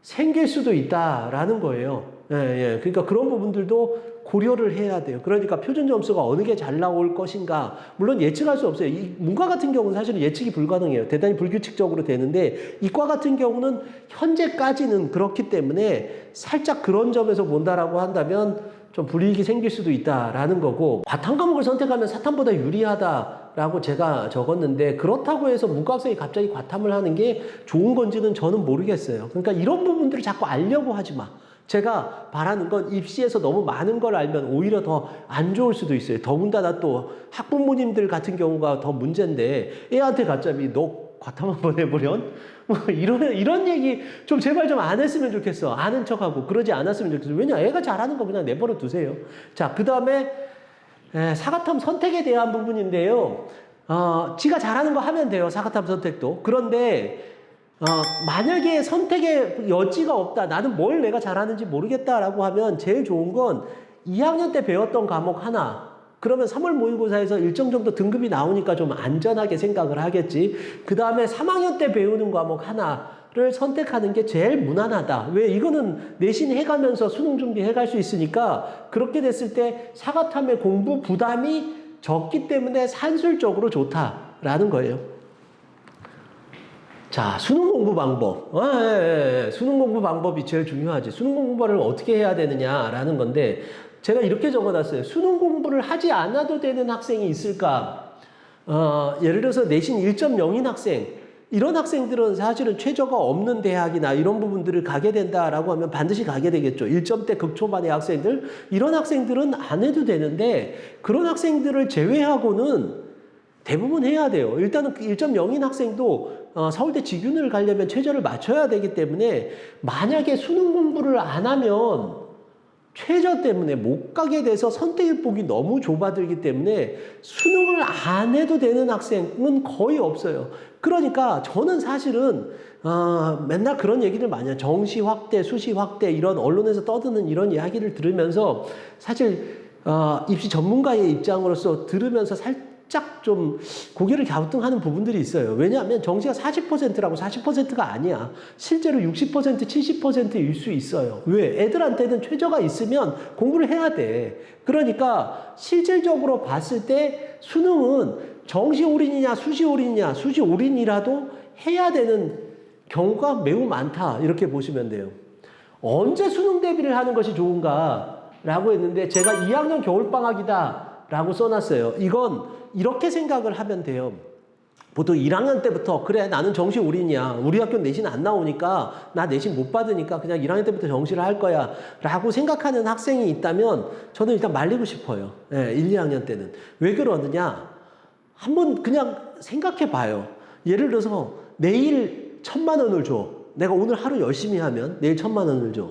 생길 수도 있다라는 거예요. 그러니까 그런 부분들도 고려를 해야 돼요. 그러니까 표준 점수가 어느 게 잘 나올 것인가. 물론 예측할 수 없어요. 이 문과 같은 경우는 사실은 예측이 불가능해요. 대단히 불규칙적으로 되는데 이과 같은 경우는 현재까지는 그렇기 때문에 살짝 그런 점에서 본다라고 한다면 좀 불이익이 생길 수도 있다라는 거고 과탐 과목을 선택하면 사탐보다 유리하다라고 제가 적었는데 그렇다고 해서 문과 학생이 갑자기 과탐을 하는 게 좋은 건지는 저는 모르겠어요. 그러니까 이런 부분들을 자꾸 알려고 하지 마. 제가 바라는 건 입시에서 너무 많은 걸 알면 오히려 더 안 좋을 수도 있어요. 더군다나 또 학부모님들 같은 경우가 더 문제인데 애한테 가짜미 너 과탐 한번 해보련? 뭐 이런 얘기 좀 제발 좀 안 했으면 좋겠어. 아는 척하고 그러지 않았으면 좋겠어. 왜냐 애가 잘하는 거 그냥 내버려 두세요. 자, 그 다음에 사과탐 선택에 대한 부분인데요. 지가 잘하는 거 하면 돼요. 사과탐 선택도. 그런데 만약에 선택의 여지가 없다. 나는 뭘 내가 잘하는지 모르겠다라고 하면 제일 좋은 건 2학년 때 배웠던 과목 하나. 그러면 3월 모의고사에서 일정 정도 등급이 나오니까 좀 안전하게 생각을 하겠지. 그 다음에 3학년 때 배우는 과목 하나를 선택하는 게 제일 무난하다. 왜? 이거는 내신 해가면서 수능 준비해갈 수 있으니까 그렇게 됐을 때 사과탐의 공부 부담이 적기 때문에 산술적으로 좋다라는 거예요. 자, 수능 공부 방법. 수능 공부 방법이 제일 중요하지. 수능 공부를 어떻게 해야 되느냐라는 건데 제가 이렇게 적어놨어요. 수능 공부를 하지 않아도 되는 학생이 있을까? 예를 들어서 내신 1.0인 학생. 이런 학생들은 사실은 최저가 없는 대학이나 이런 부분들을 가게 된다라고 하면 반드시 가게 되겠죠. 1점대 극초반의 학생들. 이런 학생들은 안 해도 되는데 그런 학생들을 제외하고는 대부분 해야 돼요. 일단은 1.0인 학생도 서울대 직윤을 가려면 최저를 맞춰야 되기 때문에 만약에 수능 공부를 안 하면 최저 때문에 못 가게 돼서 선택의 폭이 너무 좁아들기 때문에 수능을 안 해도 되는 학생은 거의 없어요. 그러니까 저는 사실은 맨날 그런 얘기를 많이 해요. 정시 확대, 수시 확대 이런 언론에서 떠드는 이런 이야기를 들으면서 사실 입시 전문가의 입장으로서 들으면서 살짝 좀 고개를 갸우뚱하는 부분들이 있어요. 왜냐하면 정시가 40%라고 40%가 아니야. 실제로 60%, 70%일 수 있어요. 왜? 애들한테는 최저가 있으면 공부를 해야 돼. 그러니까 실질적으로 봤을 때 수능은 정시 올인이냐 수시 올인이냐 수시 올인이라도 해야 되는 경우가 매우 많다. 이렇게 보시면 돼요. 언제 수능 대비를 하는 것이 좋은가? 라고 했는데 제가 2학년 겨울방학이다. 라고 써놨어요. 이건 이렇게 생각을 하면 돼요. 보통 1학년 때부터 그래 나는 정시 올인이야. 우리 학교 내신 안 나오니까 나 내신 못 받으니까 그냥 1학년 때부터 정시를 할 거야. 라고 생각하는 학생이 있다면 저는 일단 말리고 싶어요. 1, 2학년 때는. 왜 그러느냐? 한번 그냥 생각해 봐요. 예를 들어서 내일 1,000만 원을 줘. 내가 오늘 하루 열심히 하면 내일 1,000만 원을 줘.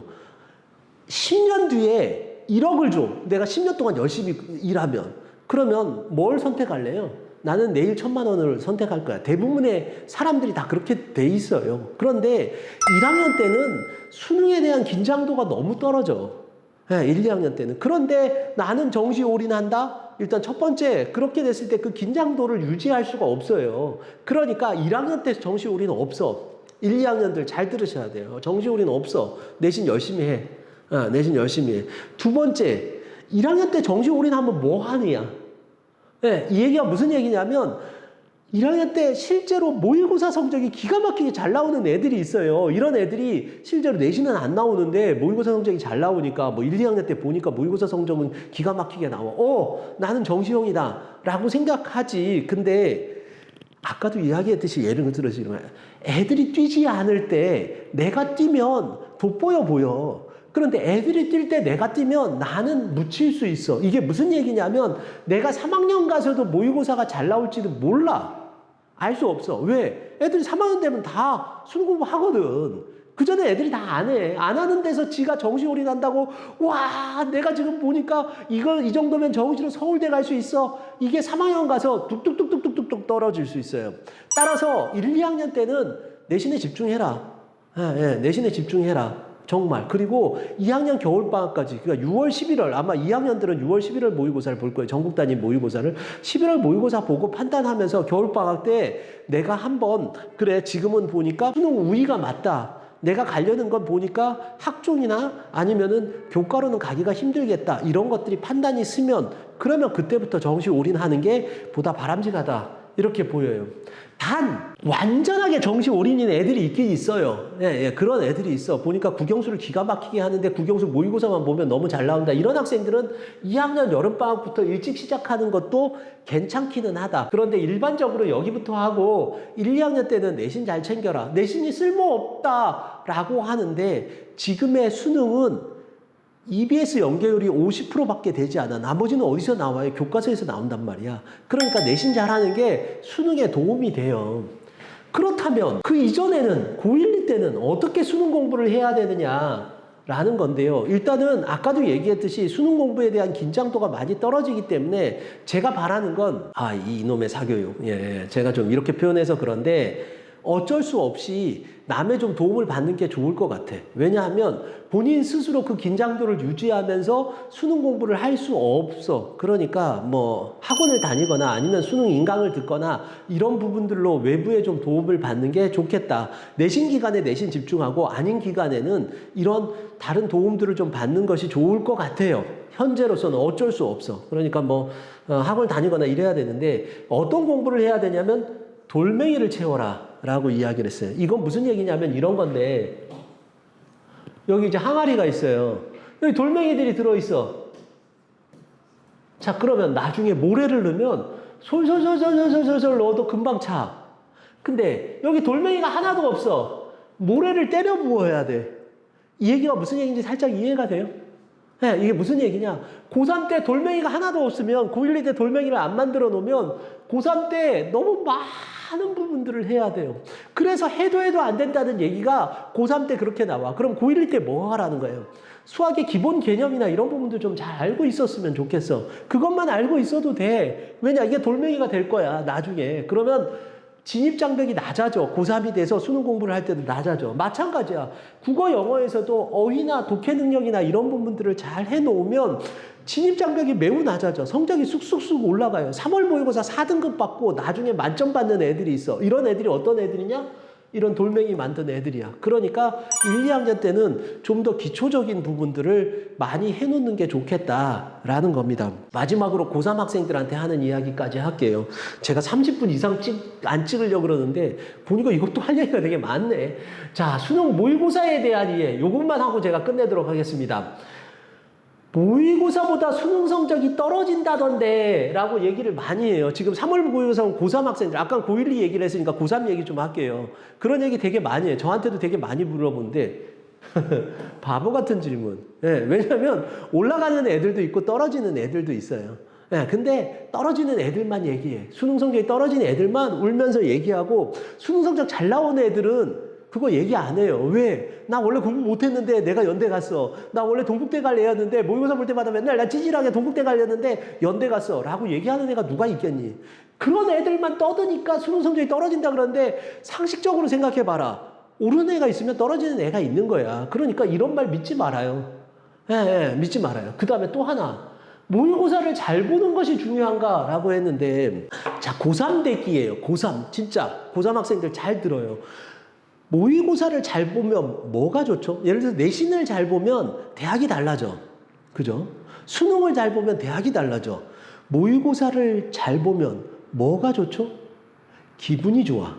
10년 뒤에 1억을 줘. 내가 10년 동안 열심히 일하면. 그러면 뭘 선택할래요? 나는 내일 1,000만 원을 선택할 거야. 대부분의 사람들이 다 그렇게 돼 있어요. 그런데 1학년 때는 수능에 대한 긴장도가 너무 떨어져. 1, 2학년 때는. 그런데 나는 정시 올인한다? 일단 첫 번째, 그렇게 됐을 때 그 긴장도를 유지할 수가 없어요. 그러니까 1학년 때 정시 올인은 없어. 1, 2학년들 잘 들으셔야 돼요. 정시 올인은 없어. 내신 열심히 해. 내신 열심히 해. 두 번째, 1학년 때 정시 올인하면 뭐 하느냐? 네, 이 얘기가 무슨 얘기냐면 1학년 때 실제로 모의고사 성적이 기가 막히게 잘 나오는 애들이 있어요. 이런 애들이 실제로 내신은 안 나오는데 모의고사 성적이 잘 나오니까 뭐 1, 2학년 때 보니까 모의고사 성적은 기가 막히게 나와. 나는 정시형이다 라고 생각하지. 근데 아까도 이야기했듯이 예를 들어서 애들이 뛰지 않을 때 내가 뛰면 돋보여 보여. 그런데 애들이 뛸 때 내가 뛰면 나는 묻힐 수 있어. 이게 무슨 얘기냐면 내가 3학년 가서도 모의고사가 잘 나올지도 몰라. 알 수 없어. 왜? 애들이 3학년 되면 다 수능 공부 하거든. 그 전에 애들이 다 안 해. 안 하는 데서 지가 정시 올인한다고 와 내가 지금 보니까 이 정도면 정시로 서울대 갈 수 있어. 이게 3학년 가서 뚝뚝뚝뚝뚝뚝 떨어질 수 있어요. 따라서 1, 2학년 때는 내신에 집중해라. 내신에 집중해라. 정말. 그리고 2학년 겨울방학까지 그러니까 6월 11월 아마 2학년들은 6월 11월 모의고사를 볼 거예요. 전국 단위 모의고사를 11월 모의고사 보고 판단하면서 겨울방학 때 내가 한번 그래 지금은 보니까 수능 우위가 맞다. 내가 가려는 건 보니까 학종이나 아니면은 교과로는 가기가 힘들겠다. 이런 것들이 판단이 쓰면 그러면 그때부터 정시 올인하는 게 보다 바람직하다. 이렇게 보여요. 단 완전하게 정시 올인인 애들이 있긴 있어요. 그런 애들이 있어. 보니까 국영수를 기가 막히게 하는데 국영수 모의고사만 보면 너무 잘 나온다. 이런 학생들은 2학년 여름방학부터 일찍 시작하는 것도 괜찮기는 하다. 그런데 일반적으로 여기부터 하고 1, 2학년 때는 내신 잘 챙겨라. 내신이 쓸모없다라고 하는데 지금의 수능은 EBS 연계율이 50%밖에 되지 않아. 나머지는 어디서 나와요? 교과서에서 나온단 말이야. 그러니까 내신 잘하는 게 수능에 도움이 돼요. 그렇다면 그 이전에는 고1, 2 때는 어떻게 수능 공부를 해야 되느냐라는 건데요. 일단은 아까도 얘기했듯이 수능 공부에 대한 긴장도가 많이 떨어지기 때문에 제가 바라는 건 이놈의 사교육. 제가 좀 이렇게 표현해서 그런데 어쩔 수 없이 남의 좀 도움을 받는 게 좋을 것 같아. 왜냐하면 본인 스스로 그 긴장도를 유지하면서 수능 공부를 할 수 없어. 그러니까 뭐 학원을 다니거나 아니면 수능 인강을 듣거나 이런 부분들로 외부에 좀 도움을 받는 게 좋겠다. 내신 기간에 내신 집중하고 아닌 기간에는 이런 다른 도움들을 좀 받는 것이 좋을 것 같아요. 현재로서는 어쩔 수 없어. 그러니까 뭐 학원을 다니거나 이래야 되는데 어떤 공부를 해야 되냐면 돌멩이를 채워라 라고 이야기를 했어요. 이건 무슨 얘기냐면 이런 건데 여기 이제 항아리가 있어요. 여기 돌멩이들이 들어있어. 자 그러면 나중에 모래를 넣으면 솔솔솔솔솔솔 넣어도 금방 차. 근데 여기 돌멩이가 하나도 없어. 모래를 때려 부어야 돼. 이 얘기가 무슨 얘기인지 살짝 이해가 돼요? 이게 무슨 얘기냐. 고3 때 돌멩이가 하나도 없으면 고1, 2 때 돌멩이를 안 만들어 놓으면 고3 때 너무 많은 부분들을 해야 돼요. 그래서 해도 안 된다는 얘기가 고3 때 그렇게 나와. 그럼 고1, 2 때 뭐 하라는 거예요? 수학의 기본 개념이나 이런 부분들 좀 잘 알고 있었으면 좋겠어. 그것만 알고 있어도 돼. 왜냐 이게 돌멩이가 될 거야 나중에. 그러면 진입장벽이 낮아져. 고3이 돼서 수능 공부를 할 때도 낮아져. 마찬가지야. 국어 영어에서도 어휘나 독해 능력이나 이런 부분들을 잘 해놓으면 진입장벽이 매우 낮아져. 성적이 쑥쑥쑥 올라가요. 3월 모의고사 4등급 받고 나중에 만점 받는 애들이 있어. 이런 애들이 어떤 애들이냐? 이런 돌멩이 만든 애들이야. 그러니까 1, 2학년 때는 좀 더 기초적인 부분들을 많이 해놓는 게 좋겠다라는 겁니다. 마지막으로 고3 학생들한테 하는 이야기까지 할게요. 제가 30분 이상 안 찍으려고 그러는데 보니까 이것도 할 얘기가 되게 많네. 자, 수능 모의고사에 대한 이해, 요것만 하고 제가 끝내도록 하겠습니다. 모의고사보다 수능 성적이 떨어진다던데 라고 얘기를 많이 해요. 지금 3월 모의고사는 고3 학생들, 아까 고1, 2 얘기를 했으니까 고3 얘기 좀 할게요. 그런 얘기 되게 많이 해요. 저한테도 되게 많이 물어보는데 바보 같은 질문. 네, 왜냐하면 올라가는 애들도 있고 떨어지는 애들도 있어요. 네, 근데 떨어지는 애들만 얘기해. 수능 성적이 떨어진 애들만 울면서 얘기하고 수능 성적 잘 나오는 애들은 그거 얘기 안 해요. 왜? 나 원래 공부 못했는데 내가 연대 갔어. 나 원래 동국대 갈래 했는데 모의고사 볼 때마다 맨날 나 찌질하게 동국대 가려는데 연대 갔어. 라고 얘기하는 애가 누가 있겠니? 그런 애들만 떠드니까 수능 성적이 떨어진다 그러는데 상식적으로 생각해봐라. 오르는 애가 있으면 떨어지는 애가 있는 거야. 그러니까 이런 말 믿지 말아요. 믿지 말아요. 그 다음에 또 하나. 모의고사를 잘 보는 것이 중요한가라고 했는데 자, 고3 대기예요. 고3. 진짜 고3 학생들 잘 들어요. 모의고사를 잘 보면 뭐가 좋죠? 예를 들어서 내신을 잘 보면 대학이 달라져. 그죠? 수능을 잘 보면 대학이 달라져. 모의고사를 잘 보면 뭐가 좋죠? 기분이 좋아.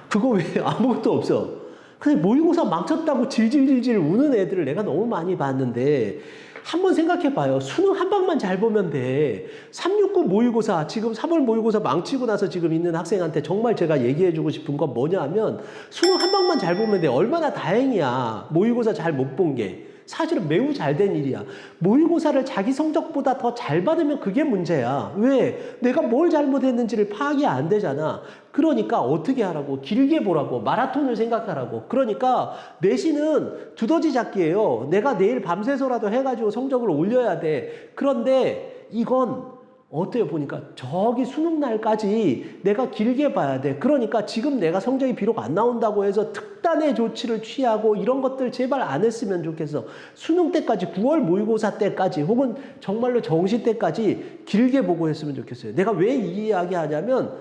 그거 왜 아무것도 없어. 근데 모의고사 망쳤다고 질질질질 우는 애들을 내가 너무 많이 봤는데 한번 생각해봐요. 수능 한 방만 잘 보면 돼. 369 모의고사, 지금 3월 모의고사 망치고 나서 지금 있는 학생한테 정말 제가 얘기해주고 싶은 건 뭐냐 하면 수능 한 방만 잘 보면 돼. 얼마나 다행이야. 모의고사 잘 못 본 게. 사실은 매우 잘 된 일이야. 모의고사를 자기 성적보다 더 잘 받으면 그게 문제야. 왜? 내가 뭘 잘못했는지를 파악이 안 되잖아. 그러니까 어떻게 하라고? 길게 보라고. 마라톤을 생각하라고. 그러니까 내신은 두더지 잡기예요. 내가 내일 밤새서라도 해가지고 성적을 올려야 돼. 그런데 이건 어때요? 보니까 저기 수능 날까지 내가 길게 봐야 돼. 그러니까 지금 내가 성적이 비록 안 나온다고 해서 특단의 조치를 취하고 이런 것들 제발 안 했으면 좋겠어. 수능 때까지 9월 모의고사 때까지 혹은 정말로 정시 때까지 길게 보고 했으면 좋겠어요. 내가 왜 이 이야기 하냐면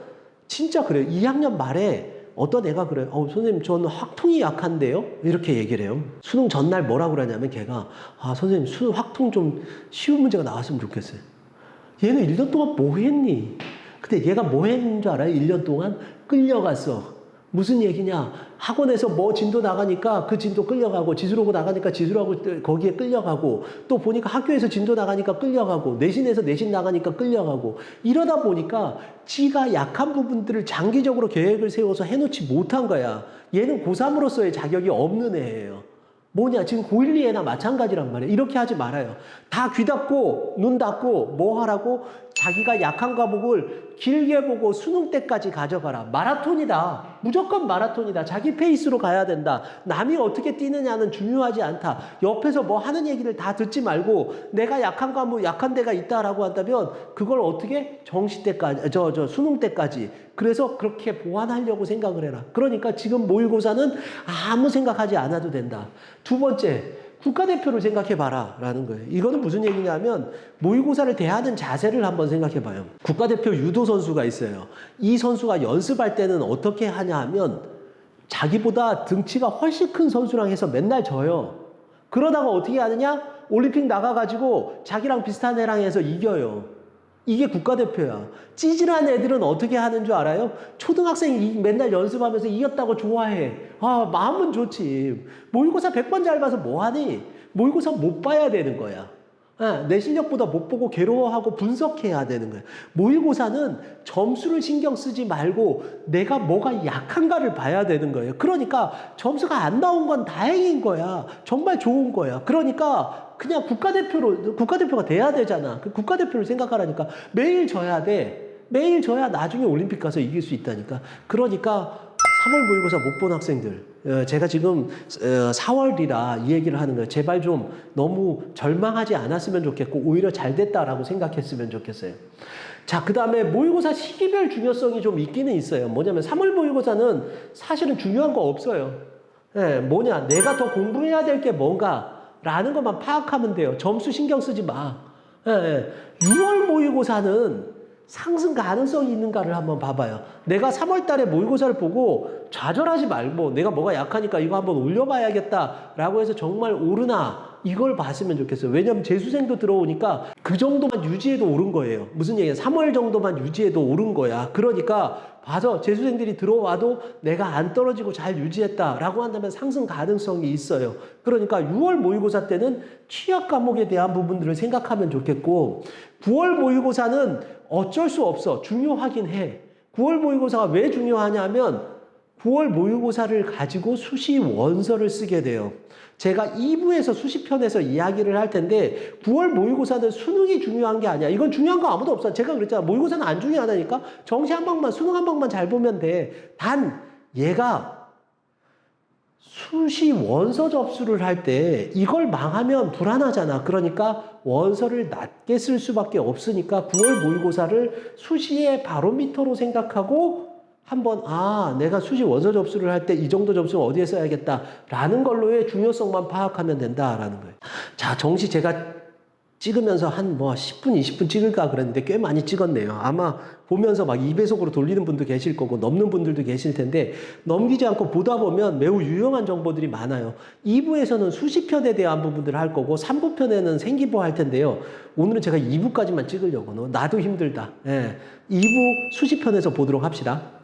진짜 그래요. 2학년 말에 어떤 애가 그래요. 선생님 저는 확통이 약한데요? 이렇게 얘기를 해요. 수능 전날 뭐라고 그러냐면 걔가 선생님 수능 확통 좀 쉬운 문제가 나왔으면 좋겠어요. 얘는 1년 동안 뭐 했니? 근데 얘가 뭐 했는 줄 알아요? 1년 동안 끌려갔어. 무슨 얘기냐? 학원에서 뭐 진도 나가니까 그 진도 끌려가고 지수로고 나가니까 지수라고 거기에 끌려가고 또 보니까 학교에서 진도 나가니까 끌려가고 내신에서 내신 나가니까 끌려가고 이러다 보니까 지가 약한 부분들을 장기적으로 계획을 세워서 해놓지 못한 거야. 얘는 고3으로서의 자격이 없는 애예요. 뭐냐? 지금 고1, 2애나 마찬가지란 말이에요. 이렇게 하지 말아요. 다 귀 닫고 눈 닫고 뭐 하라고? 자기가 약한 과목을 길게 보고 수능 때까지 가져가라. 마라톤이다. 무조건 마라톤이다. 자기 페이스로 가야 된다. 남이 어떻게 뛰느냐는 중요하지 않다. 옆에서 뭐 하는 얘기를 다 듣지 말고 내가 약한 과목, 약한 데가 있다라고 한다면 그걸 어떻게? 정시 때까지, 수능 때까지. 그래서 그렇게 보완하려고 생각을 해라. 그러니까 지금 모의고사는 아무 생각하지 않아도 된다. 두 번째, 국가대표를 생각해봐라 라는 거예요. 이거는 무슨 얘기냐면 모의고사를 대하는 자세를 한번 생각해봐요. 국가대표 유도 선수가 있어요. 이 선수가 연습할 때는 어떻게 하냐 하면 자기보다 등치가 훨씬 큰 선수랑 해서 맨날 져요. 그러다가 어떻게 하느냐? 올림픽 나가가지고 자기랑 비슷한 애랑 해서 이겨요. 이게 국가대표야. 찌질한 애들은 어떻게 하는 줄 알아요? 초등학생이 맨날 연습하면서 이겼다고 좋아해. 마음은 좋지. 모의고사 100번 잘 봐서 뭐하니? 모의고사 못 봐야 되는 거야. 내 실력보다 못 보고 괴로워하고 분석해야 되는 거야. 모의고사는 점수를 신경 쓰지 말고 내가 뭐가 약한가를 봐야 되는 거예요. 그러니까 점수가 안 나온 건 다행인 거야. 정말 좋은 거야. 그러니까 그냥 국가대표가 돼야 되잖아. 그 국가대표를 생각하라니까. 매일 져야 돼. 매일 져야 나중에 올림픽 가서 이길 수 있다니까. 그러니까 3월 모의고사 못 본 학생들, 제가 지금 4월이라 이 얘기를 하는 거예요. 제발 좀 너무 절망하지 않았으면 좋겠고 오히려 잘 됐다라고 생각했으면 좋겠어요. 자, 그 다음에 모의고사 시기별 중요성이 좀 있기는 있어요. 뭐냐면 3월 모의고사는 사실은 중요한 거 없어요. 뭐냐, 내가 더 공부해야 될 게 뭔가 라는 것만 파악하면 돼요. 점수 신경 쓰지 마. 6월 모의고사는 상승 가능성이 있는가를 한번 봐봐요. 내가 3월 달에 모의고사를 보고 좌절하지 말고 내가 뭐가 약하니까 이거 한번 올려봐야겠다라고 해서 정말 오르나 이걸 봤으면 좋겠어요. 왜냐하면 재수생도 들어오니까 그 정도만 유지해도 오른 거예요. 무슨 얘기야? 3월 정도만 유지해도 오른 거야. 그러니까 봐서 재수생들이 들어와도 내가 안 떨어지고 잘 유지했다라고 한다면 상승 가능성이 있어요. 그러니까 6월 모의고사 때는 취약 과목에 대한 부분들을 생각하면 좋겠고 9월 모의고사는 어쩔 수 없어. 중요하긴 해. 9월 모의고사가 왜 중요하냐면 9월 모의고사를 가지고 수시 원서를 쓰게 돼요. 제가 2부에서 수시편에서 이야기를 할 텐데 9월 모의고사는 수능이 중요한 게 아니야. 이건 중요한 거 아무도 없어. 제가 그랬잖아. 모의고사는 안 중요하다니까. 정시 한 방만, 수능 한 방만 잘 보면 돼. 단 얘가 수시 원서 접수를 할 때 이걸 망하면 불안하잖아. 그러니까 원서를 낮게 쓸 수밖에 없으니까 9월 모의고사를 수시의 바로미터로 생각하고 한번 내가 수시 원서 접수를 할 때 이 정도 점수는 어디에 써야겠다라는 걸로의 중요성만 파악하면 된다라는 거예요. 자, 정시 제가 찍으면서 한 10분, 20분 찍을까 그랬는데 꽤 많이 찍었네요. 아마 보면서 막 2배속으로 돌리는 분도 계실 거고 넘는 분들도 계실 텐데 넘기지 않고 보다 보면 매우 유용한 정보들이 많아요. 2부에서는 수시편에 대한 부분들을 할 거고 3부편에는 생기부 할 텐데요. 오늘은 제가 2부까지만 찍으려고. 나도 힘들다. 2부 수시편에서 보도록 합시다.